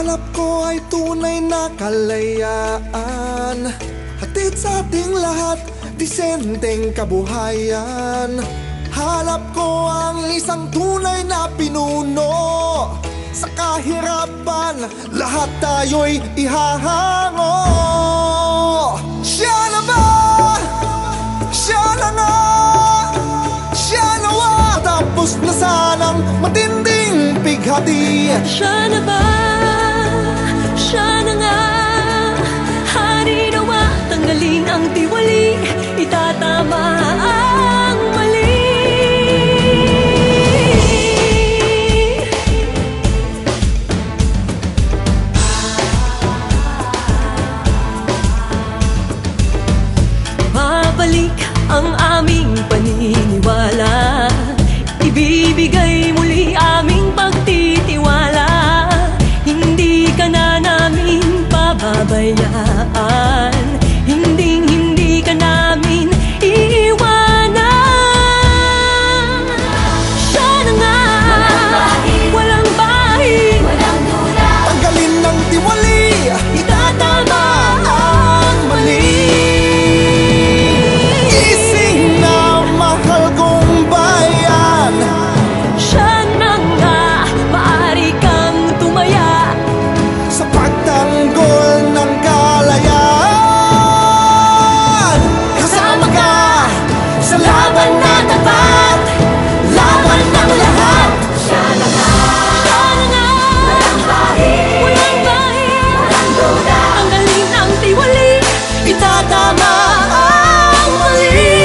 hanap ko ay tunay na kalayaan, hatid sa ating lahat, disenteng kabuhayan. Hanap ko ang isang tunay na pinuno, sa kahirapan, lahat tayo'y ihahango. Siya na ba? Siya na nga? Siya nawa, tapos na sanang matinding pighati. Siya na ba? Siya na nga? Hari nawa, tanggalin ang tiwali, itatama ang mali. Babalik ang aming paniniwala, ibibigay muli aming pagtitiwala. Hindi ka na namin pababayaan, hindi ka namin iiwanan. Siya na nga, walang bahid, tanggalin ng tiwali, itatama ang mali. gising na mahal kong bayan. Siya na nga, maaari kang tumaya Sa pagtanggol ng kalayaan, kasama ka sa laban na tapat, laban ng lahat. Siya na nga, walang bahid, tanggalin ang tiwali, Itatama ang mali.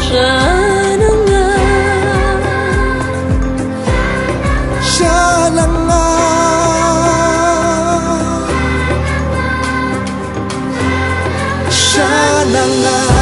siya na nga. Siya na nga. Siya na nga.